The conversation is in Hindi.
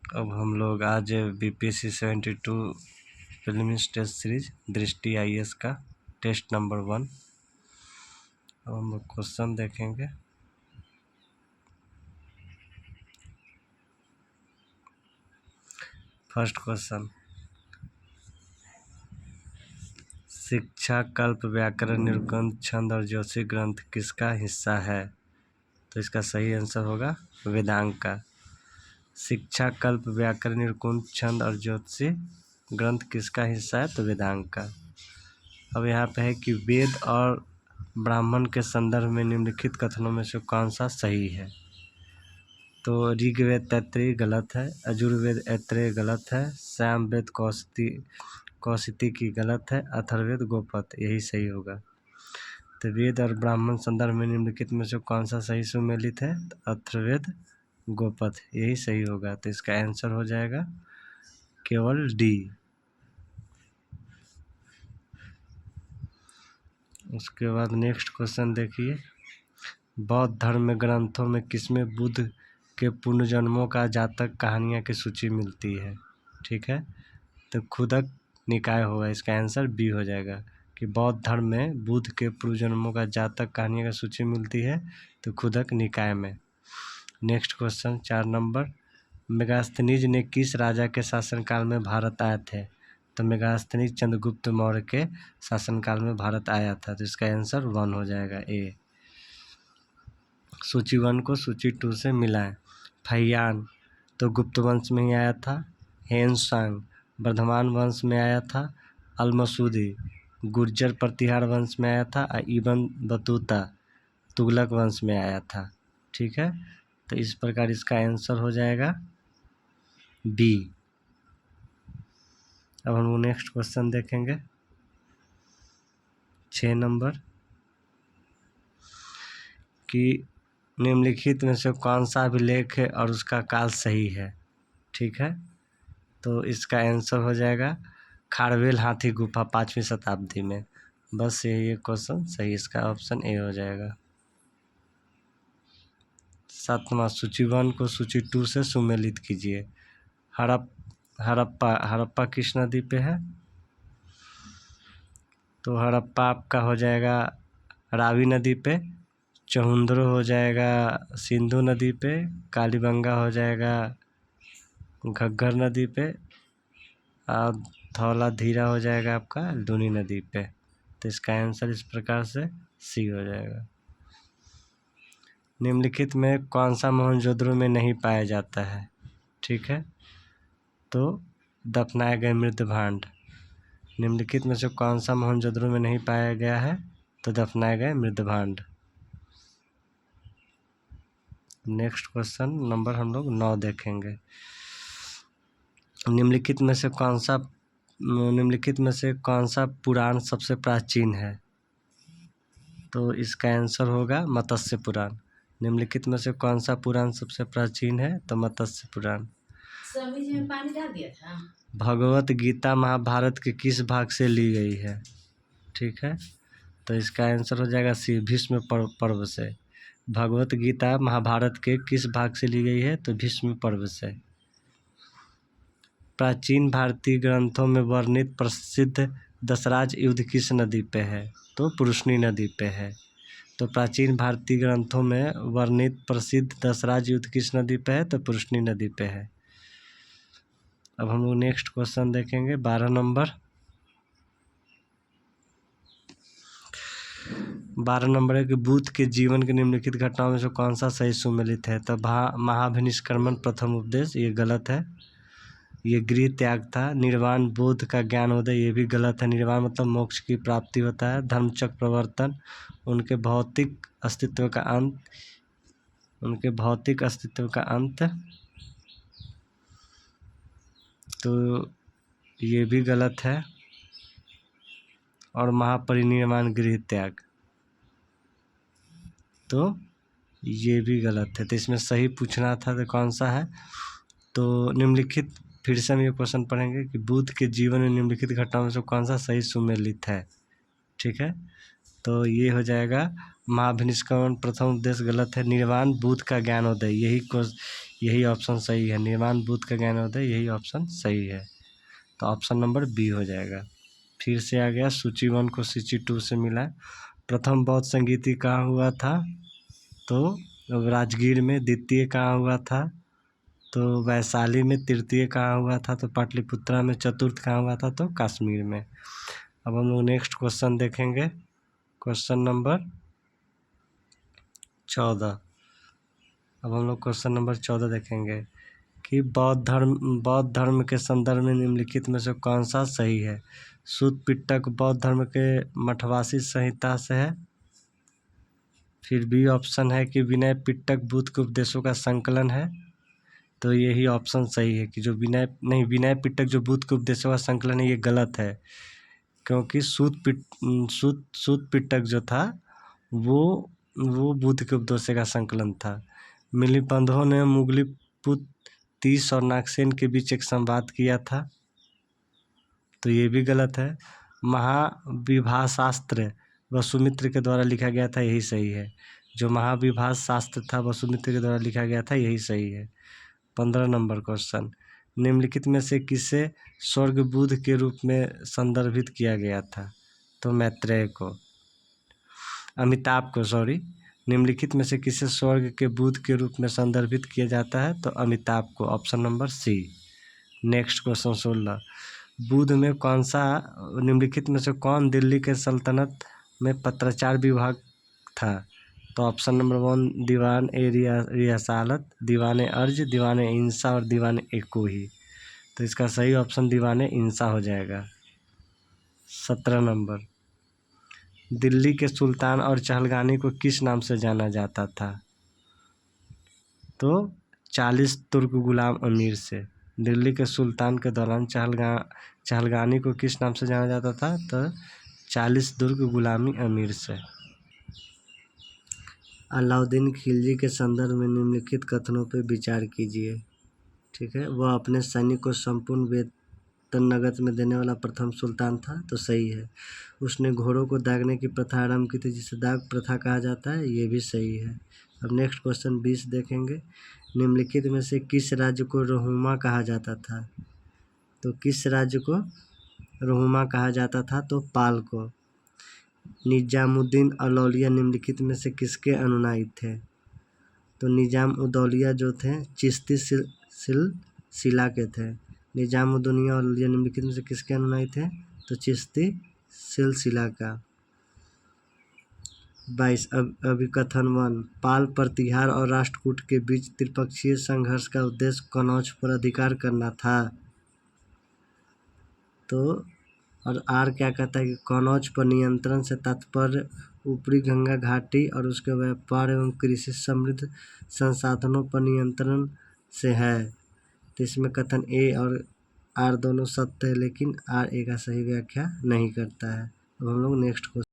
अब हम लोग आज BPSC 72 प्रीलिम्स टेस्ट सीरीज दृष्टि IAS का टेस्ट नंबर 1। अब हम लोग क्वेश्चन देखेंगे। फर्स्ट क्वेश्चन, शिक्षा कल्प व्याकरण निरुक्त छंद और ज्योतिषी ग्रंथ किसका हिस्सा है? तो इसका सही आंसर होगा वेदांग का। शिक्षा कल्प व्याकरण निरुक्त छंद और ज्योतिषी ग्रंथ किसका हिस्सा है? तो वेदांग का। अब यहाँ पे है कि वेद और ब्राह्मण के संदर्भ में निम्नलिखित कथनों में से कौन सा सही है? तो ऋग्वेद तैत्तिरीय गलत है, यजुर्वेद ऐत्रेय गलत है, सामवेद कौशिकी की गलत है, अथर्ववेद गोपथ यही सही होगा। तो वेद और ब्राह्मण संदर्भ में निम्नलिखित में से कौन सा सही सुमेलित है? तो अथर्ववेद गोपथ यही सही होगा। तो इसका आंसर हो जाएगा केवल डी। उसके बाद नेक्स्ट क्वेश्चन देखिए, बौद्ध धर्म में ग्रंथों में किसमें बुद्ध के पुनर्जन्मों का जातक कहानियाँ की सूची मिलती है? ठीक है, तो खुदक निकाय होगा। इसका आंसर बी हो जाएगा कि बौद्ध धर्म में बुद्ध के पूर्वजन्मों का जातक कहानियों की सूची मिलती है तो खुदक निकाय में। नेक्स्ट क्वेश्चन 4 नंबर, मेगास्थनीज ने किस राजा के शासनकाल में भारत आए थे? तो मेगास्थनीज चंद्रगुप्त मौर्य के शासनकाल में भारत आया था। तो इसका आंसर 1 हो जाएगा ए। सूची 1 को सूची 2 से मिलाएं। फैयान तो गुप्त वंश में ही आया था, हेनसांग वर्धमान वंश में आया था, अलमसूदी गुर्जर प्रतिहार वंश में आया था, इबन बतूता तुगलक वंश में आया था। ठीक है, तो इस प्रकार इसका आंसर हो जाएगा बी। अब हम लोग नेक्स्ट क्वेश्चन देखेंगे 6 नंबर कि निम्नलिखित में से कौन सा अभिलेख है और उसका काल सही है? ठीक है, तो इसका आंसर हो जाएगा खारवेल हाथी गुफा 5वीं शताब्दी में। बस ये क्वेश्चन सही, इसका ऑप्शन ए हो जाएगा। 7वां, सूची 1 को सूची 2 से सुमेलित कीजिए। हड़प्पा किस नदी पे है? तो हड़प्पा आपका हो जाएगा रावी नदी पे, चहुंद्रो हो जाएगा सिंधु नदी पे, कालीबंगा हो जाएगा घग्गर नदी पे, और धौला धीरा हो जाएगा आपका लूनी नदी पे। तो इसका आंसर इस प्रकार से सी हो जाएगा। निम्नलिखित में कौन सा मोहनजोदड़ो में नहीं पाया जाता है? ठीक है, तो दफनाए गए मृत भांड। निम्नलिखित में से कौन सा मोहनजोदड़ो में नहीं पाया गया है? तो दफनाए गए मृत भांड। नेक्स्ट क्वेश्चन नंबर हम लोग 9 देखेंगे। निम्नलिखित में से कौन सा पुराण सबसे प्राचीन है? तो इसका आंसर होगा मत्स्य पुराण। निम्नलिखित में से कौन सा पुराण सबसे प्राचीन है? तो मत्स्य पुराण। में पानी डाल दिया था। भगवत गीता महाभारत के किस भाग से ली गई है? ठीक है, तो इसका आंसर हो जाएगा सी, भीष्म पर्व से। भगवत गीता महाभारत के किस भाग से ली गई है? तो भीष्म पर्व से। प्राचीन भारतीय ग्रंथों में वर्णित प्रसिद्ध दशराज युद्ध किस नदी पे है? तो पुरुषनी नदी पे है। तो प्राचीन भारतीय ग्रंथों में वर्णित प्रसिद्ध दशराज युद्ध किस नदी पे है? तो पुरुषनी नदी पे है। अब हम लोग नेक्स्ट क्वेश्चन देखेंगे 12 नंबर। 12 नंबर है कि बुद्ध के जीवन के निम्नलिखित घटनाओं में से कौन सा सही सुमेलित है? तो महाभिनिष्क्रमण प्रथम उपदेश ये गलत है, ये गृह त्याग था। निर्वाण बोध का ज्ञानोदय ये भी गलत है। निर्वाण मतलब मोक्ष की प्राप्ति होता है। धर्मचक्र प्रवर्तन उनके भौतिक अस्तित्व का अंत, तो ये भी गलत है। और महापरिनिर्वाण गृह त्याग, तो ये भी गलत है। तो इसमें सही पूछना था तो कौन सा है? तो निम्नलिखित, फिर से हम ये क्वेश्चन पढ़ेंगे कि बुद्ध के जीवन में निम्नलिखित घटनाओं में से कौन सा सही सुमेलित है? ठीक है, तो ये हो जाएगा महाभिनिष्क्रमण प्रथम उद्देश्य गलत है। निर्वाण बुद्ध का ज्ञानोदय यही ऑप्शन सही है। निर्माण बुद्ध का ज्ञानोदय, यही ऑप्शन सही है। तो ऑप्शन नंबर बी हो जाएगा। फिर से आ गया, सूची 1 को सूची 2 से मिला। प्रथम बौद्ध संगीति कहाँ हुआ था? तो राजगीर में। द्वितीय कहाँ हुआ था? तो वैशाली में। तृतीय कहाँ हुआ था? तो पाटलिपुत्रा में। चतुर्थ कहाँ हुआ था? तो कश्मीर में। अब हम लोग नेक्स्ट क्वेश्चन देखेंगे, क्वेश्चन नंबर 14। अब हम लोग क्वेश्चन नंबर 14 देखेंगे कि बौद्ध धर्म के संदर्भ में निम्नलिखित में से कौन सा सही है? सूत पिटक बौद्ध धर्म के मठवासी संहिता से है। फिर बी ऑप्शन है कि विनय पिटक बुद्ध के उपदेशों का संकलन है। तो यही ऑप्शन सही है कि जो विनय पिटक जो बुद्ध के उपदेशों का संकलन है, ये गलत है, क्योंकि सूत पिटक जो था वो बुद्ध के उपदेशों का संकलन था। मिलिबंधों ने मुगली पुत्र तीस और नागसेन के बीच एक संवाद किया था, तो ये भी गलत है। महाविभा शास्त्र वसुमित्र के द्वारा लिखा गया था, यही सही है। जो महाविभा शास्त्र था वसुमित्र के द्वारा लिखा गया था, यही सही है। 15 नंबर क्वेश्चन, निम्नलिखित में से किसे स्वर्ग बुद्ध के रूप में संदर्भित किया गया था? तो मैत्रेय को, अमिताभ को, सॉरी, निम्नलिखित में से किसे स्वर्ग के बुद्ध के रूप में संदर्भित किया जाता है? तो अमिताभ को, option number C. Next question 16, Buddha में कौन सा, निम्नलिखित में से कौन दिल्ली के सल्तनत में पत्राचार विभाग था? तो ऑप्शन नंबर 1 दीवान ए रियासत, दीवान अर्ज, दीवान इंसा और दीवान एकोही। तो इसका सही ऑप्शन दीवान इंसा हो जाएगा। 17 नंबर, दिल्ली के सुल्तान और चहलगानी को किस नाम से जाना जाता था? तो 40 तुर्क गुलाम अमीर से। दिल्ली के सुल्तान के दौरान चहलगानी को किस नाम से जाना जाता था? तो 40 दुर्ग गुलामी अमीर से। अलाउद्दीन खिलजी के संदर्भ में निम्नलिखित कथनों पर विचार कीजिए। ठीक है, वह अपने सैनिक को संपूर्ण वेतन नकद में देने वाला प्रथम सुल्तान था, तो सही है। उसने घोड़ों को दागने की प्रथा आरंभ की थी, जिसे दाग प्रथा कहा जाता है, ये भी सही है। अब नेक्स्ट क्वेश्चन 20 देखेंगे, निम्नलिखित में से किस राज्य को रोहुमा कहा जाता था? तो किस राज्य को रोहुमा कहा जाता था? तो पाल को। निजामुद्दीन औलौलिया निम्नलिखित में से किसके अनुयायी थे? तो निजाम उदौलिया जो थे चिश्ती सिलसिला के थे। निजामुद्दीन औलौलिया निम्नलिखित में से किसके अनुयायी थे? तो चिश्ती सिलसिला का। 22 अभिकथन 1, पाल प्रतिहार और राष्ट्रकूट के बीच त्रिपक्षीय संघर्ष का उद्देश्य कनौज पर अधिकार करना था। तो और आर क्या कहता है कि कनौज पर नियंत्रण से तात्पर्य ऊपरी गंगा घाटी और उसके व्यापार एवं कृषि समृद्ध संसाधनों पर नियंत्रण से है। तो इसमें कथन ए और आर दोनों सत्य है, लेकिन आर ए का सही व्याख्या नहीं करता है। अब हम लोग नेक्स्ट क्वेश्चन